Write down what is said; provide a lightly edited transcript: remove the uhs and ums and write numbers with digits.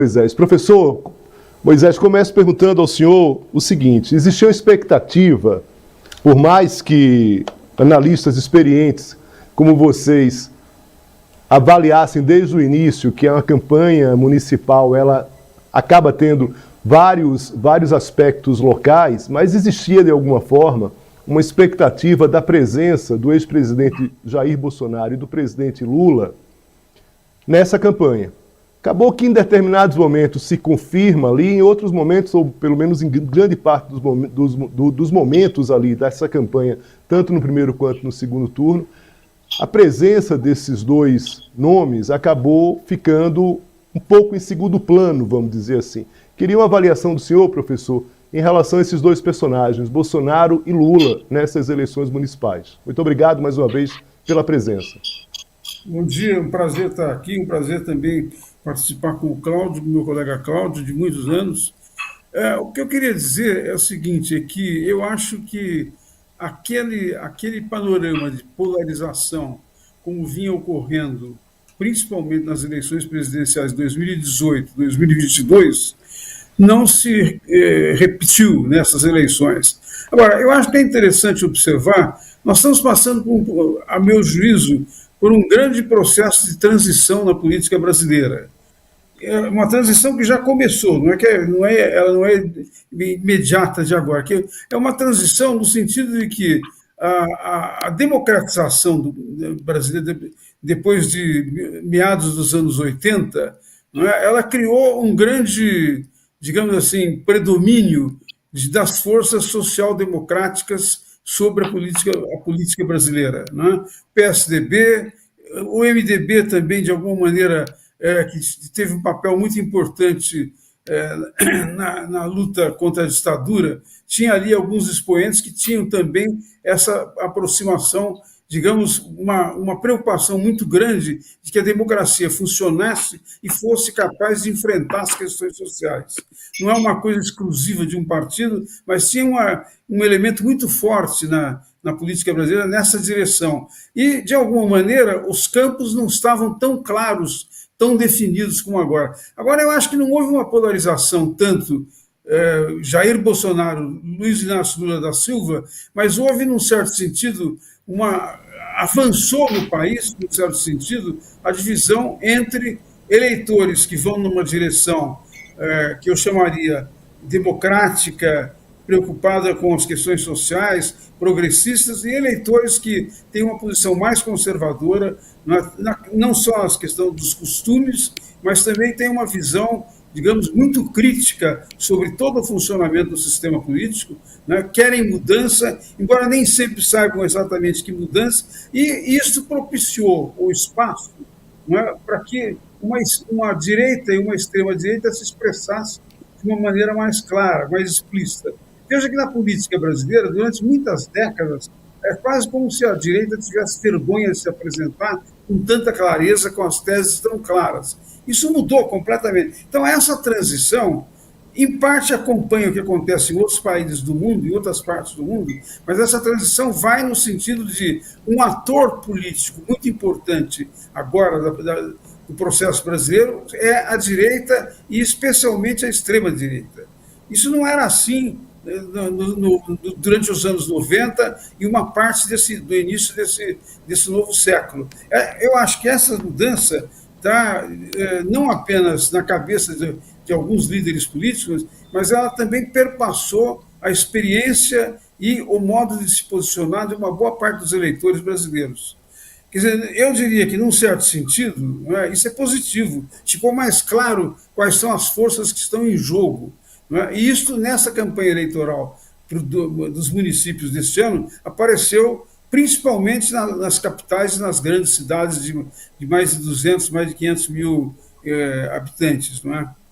Moisés. Professor Moisés, começo perguntando ao senhor o seguinte: existiu expectativa, por mais que analistas experientes como vocês avaliassem desde o início que uma campanha municipal ela acaba tendo vários aspectos locais, mas existia de alguma forma uma expectativa da presença do ex-presidente Jair Bolsonaro e do presidente Lula nessa campanha. Acabou que em determinados momentos se confirma ali, em outros momentos, ou pelo menos em grande parte dos momentos ali dessa campanha, tanto no primeiro quanto no segundo turno, a presença desses dois nomes acabou ficando um pouco em segundo plano, vamos dizer assim. Queria uma avaliação do senhor, professor, em relação a esses dois personagens, Bolsonaro e Lula, nessas eleições municipais. Muito obrigado mais uma vez pela presença. Bom dia, um prazer estar aqui, um prazer também participar com o Cláudio, meu colega Cláudio, de muitos anos. O que eu queria dizer é o seguinte, é que eu acho que aquele panorama de polarização, como vinha ocorrendo, principalmente nas eleições presidenciais de 2018, 2022, não se repetiu nessas eleições. Agora, eu acho que é interessante observar, nós estamos passando, a meu juízo, por um grande processo de transição na política brasileira. É uma transição que já começou, ela não é imediata de agora, que é uma transição no sentido de que a democratização brasileira, depois de meados dos anos 80, não é, ela criou um grande, digamos assim, predomínio das forças social-democráticas sobre a política brasileira. Né? PSDB, o MDB também, de alguma maneira, que teve um papel muito importante na luta contra a ditadura, tinha ali alguns expoentes que tinham também essa aproximação, digamos, uma preocupação muito grande de que a democracia funcionasse e fosse capaz de enfrentar as questões sociais. Não é uma coisa exclusiva de um partido, mas tinha um elemento muito forte na política brasileira nessa direção. E, de alguma maneira, os campos não estavam tão claros, tão definidos como agora. Agora, eu acho que não houve uma polarização tanto Jair Bolsonaro, Luiz Inácio Lula da Silva, mas houve, num certo sentido, avançou no país, num certo sentido, a divisão entre eleitores que vão numa direção que eu chamaria democrática, preocupada com as questões sociais, progressistas, e eleitores que têm uma posição mais conservadora, não só na questão dos costumes, mas também tem uma visão, digamos, muito crítica sobre todo o funcionamento do sistema político, né? Querem mudança, embora nem sempre saibam exatamente que mudança, e isso propiciou o espaço, né, para que uma direita e uma extrema-direita se expressassem de uma maneira mais clara, mais explícita. Veja que na política brasileira, durante muitas décadas, é quase como se a direita tivesse vergonha de se apresentar com tanta clareza, com as teses tão claras. Isso mudou completamente. Então, essa transição, em parte, acompanha o que acontece em outros países do mundo, em outras partes do mundo, mas essa transição vai no sentido de um ator político muito importante agora do processo brasileiro é a direita e especialmente a extrema-direita. Isso não era assim durante os anos 90 e uma parte do início desse novo século. Eu acho que essa mudança está não apenas na cabeça de alguns líderes políticos, mas ela também perpassou a experiência e o modo de se posicionar de uma boa parte dos eleitores brasileiros. Quer dizer, eu diria que, num certo sentido, isso é positivo. Ficou mais claro quais são as forças que estão em jogo. E isso, nessa campanha eleitoral dos municípios deste ano, apareceu principalmente nas capitais e nas grandes cidades de mais de 200, mais de 500 mil habitantes. Não é?